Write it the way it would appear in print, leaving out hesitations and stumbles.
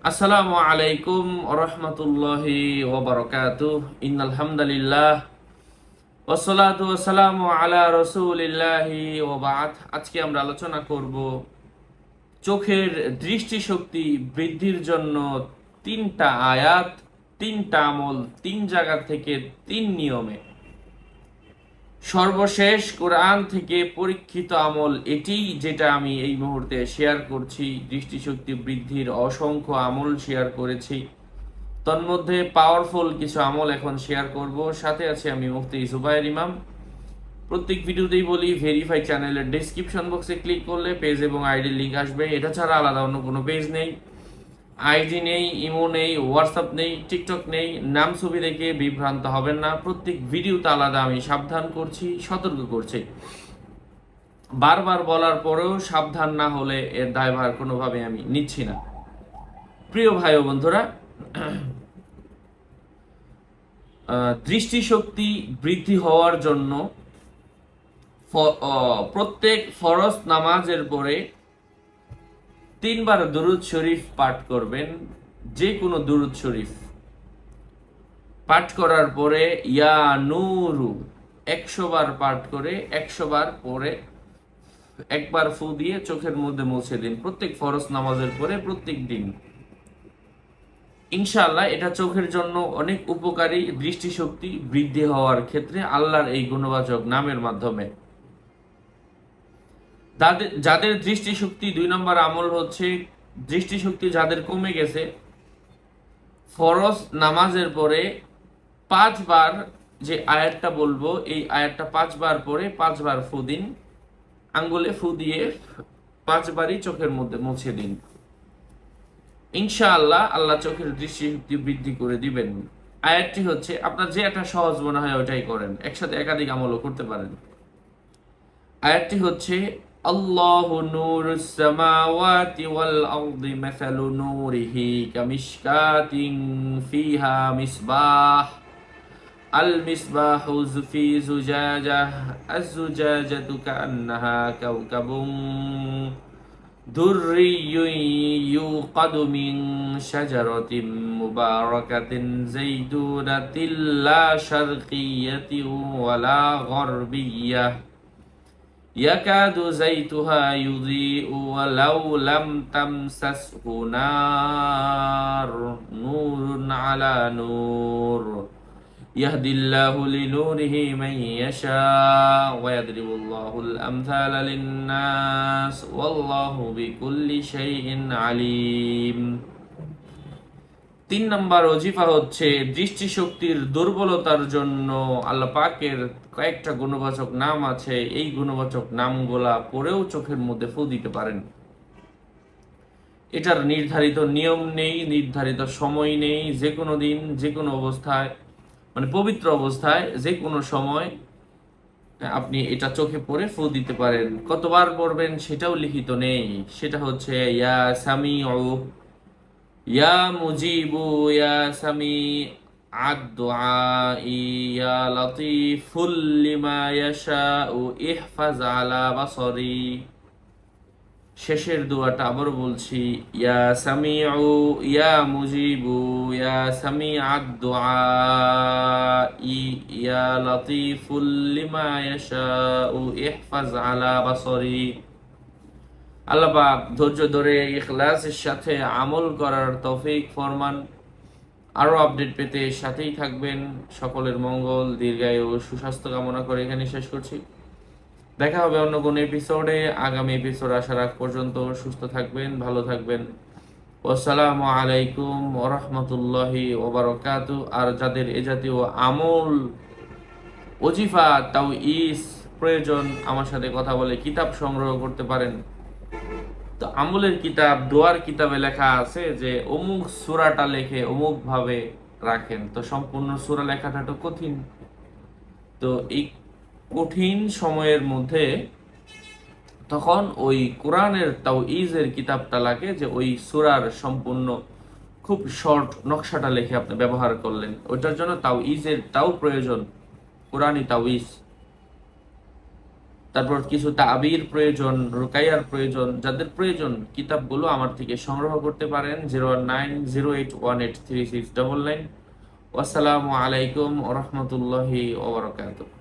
আসসালামু আলাইকুম রহমতুল্লাহি ওবারকাতুহ। ইন্নাল হামদুলিল্লাহ ওয়াসসালাতু ওয়াসসালামু আলা রাসূলিল্লাহি ওয়া বা'দ। আজকে আমরা আলোচনা করব চোখের দৃষ্টিশক্তি বৃদ্ধির জন্য তিনটা আয়াত, তিনটা আমল, তিন জায়গা থেকে তিন নিয়মে। সর্বশেষ কোরআন থেকে পরীক্ষিত আমল এটি, যেটা আমি এই মুহূর্তে শেয়ার করছি। দৃষ্টিশক্তি বৃদ্ধির অসংখ্য আমল শেয়ার করেছি, তন্মধ্যে পাওয়ারফুল কিছু আমল এখন শেয়ার করব। সাথে আছে আমি মুফতি জুবায়ের ইমাম। প্রত্যেক ভিডিওতেই বলি, ভেরিফাই চ্যানেলের ডেসক্রিপশন বক্সে ক্লিক করলে পেজ এবং আইডির লিঙ্ক আসবে। এটা ছাড়া আলাদা অন্য কোনো পেজ নেই, আইডি নেই, ইমো নেই, হোয়াটসঅ্যাপ নেই, টিকটক নেই। নাম ছবি দেখে বিভ্রান্ত হবেন না। প্রত্যেক ভিডিওতে আলাদা আমি সাবধান করছি, সতর্ক করছি। বারবার বলার পরেও সাবধান না হলে এর দায়ভার কোনোভাবে আমি নিচ্ছি না। প্রিয় ভাই ও বন্ধুরা, দৃষ্টিশক্তি বৃদ্ধি হওয়ার জন্য প্রত্যেক ফরজ নামাজের পরে তিনবার দুরুদ শরীফ পাঠ করবেন। যে কোনো দুরুদ শরীফ পাঠ করার পরে ইয়া নূরু 100 বার পাঠ করে 100 বার পরে একবার ফু দিয়ে চোখের মধ্যে মুছে দিন, প্রত্যেক ফরজ নামাজের পরে প্রত্যেক দিন। ইনশাআল্লাহ এটা চোখের জন্য অনেক উপকারী, দৃষ্টিশক্তি বৃদ্ধি হওয়ার ক্ষেত্রে আল্লাহর এই গুণবাচক নামের মাধ্যমে। যাদের দৃষ্টিশক্তি, 2 নম্বর আমল হচ্ছে, দৃষ্টিশক্তি যাদের কমে গেছে, ফরজ নামাজের পরে 5 বার যে আয়াতটা বলবো, এই আয়াতটা 5 বার পরে 5 বার ফু দিন, আঙ্গুলে ফু দিয়ে 5 বারই চোখের মধ্যে মুছে দিন। ইনশাআল্লাহ আল্লাহ চোখের দৃষ্টিশক্তি বৃদ্ধি করে দিবেন। আয়াতটি হচ্ছে, আপনার যে একটা সহজ মনে হয় ওটাই করেন, একসাথে একাধিক আমলও করতে পারেন। আয়াতটি হচ্ছে, আল্লাহু নূরুস সামাওয়াতি ওয়াল আরদি মাসালু নূরিহি কামিশকাতিন ফিহা মিসবাহ আল মিসবাহু ফি জুজাজাহ আজ-জুজাজাতু কাআন্নাহা কাওকাবুন দুররিয়্যুন ইউকাদু মিন শাজারাতিন মুবারাকাতিন যাইতুনাতিন লা শারকিয়্যাতিন ওয়ালা গরবিয়্যাহ ইয়াকাদু যাইতুহা ইউযিউ ওয়ালাউ লাম তামসাসহু নার নূরুন আলা নূর ইয়াহদিল্লাহু লিনূরিহি মান ইয়াশা ওয়া ইয়াদরিবুল্লাহুল আমসালা লিন-নাস ওয়াল্লাহু বিকুল্লি শাইইন আলিম। 3 নম্বর ওজিফা হচ্ছে, দৃষ্টিশক্তির দুর্বলতার জন্য আল্লাহ পাকের কয়েকটা গুণবাচক নাম আছে, এই গুণবাচক নামগুলা পড়েও চোখের মধ্যে ফু দিতে পারেন। এটার নির্ধারিত নিয়ম নেই, নির্ধারিত সময় নেই। যে কোনো দিন, যে কোনো অবস্থায়, মানে পবিত্র অবস্থায় যে কোনো সময় আপনি এটা চোখে পড়ে ফু দিতে পারেন। কতবার পড়বেন সেটাও লিখিত নেই। সেটা হচ্ছে, ইয়া সামিউ, ইয়া মুজিবু, ইয়া সামি আদ-দুআই, ইয়া লাতীফুল লিমা ইয়াশাউ ইহফাজ আলা বাসরি। শেষের দোয়াটা আবার বলছি, ইয়া সামিউ, ইয়া মুজিবু, ইয়া সামি আদ-দুআই, ইয়া লাতীফুল লিমা ইয়াশাউ ইহফাজ আলা বাসরি। আল্লাহ পাক ধৈর্য ধরে ইখলাসের সাথে আমল করার তৌফিক ফরমান। আরো আপডেট পেতে সাথেই থাকবেন। সকলের মঙ্গল, দীর্ঘায়ু, সুস্বাস্থ্য কামনা করে এখানে শেষ করছি। দেখা হবে অন্য কোনো এপিসোডে। আগামী এপিসোড আসার আগ পর্যন্ত সুস্থ থাকবেন, ভালো থাকবেন। আসসালামু আলাইকুম ওয়া রাহমাতুল্লাহি ওয়া বারাকাতুহু। আর যাদের এ জাতীয় আমল, ওজিফা, তাওঈজ প্রয়োজন, আমার সাথে কথা বলে কিতাব সংগ্রহ করতে পারেন। তো আমলের কিতাব, দোয়ার কিতাবে লেখা আছে যে অমুক সূরাটা লেখে অমুক ভাবে রাখেন। তো সম্পূর্ণ সূরা লেখাটা তো কঠিন। তো এই কঠিন সময়ের মধ্যে তখন ওই কোরআনের তাওঈজের কিতাবটা লাগে, যে ওই সূরার সম্পূর্ণ খুব শর্ট নকশাটা লিখে আপনি ব্যবহার করলেন। ওইটার জন্য তাওঈজের তাও প্রয়োজন, কোরআনী তাওঈজ। তারপর কিছু তাবির প্রয়োজন, রুকাইয়ার প্রয়োজন, যাদের প্রয়োজন কিতাবগুলো আমার থেকে সংগ্রহ করতে পারেন 09081836999। আসসালামু আলাইকুম ওয়া রাহমাতুল্লাহি ওয়া বারাকাতুহু।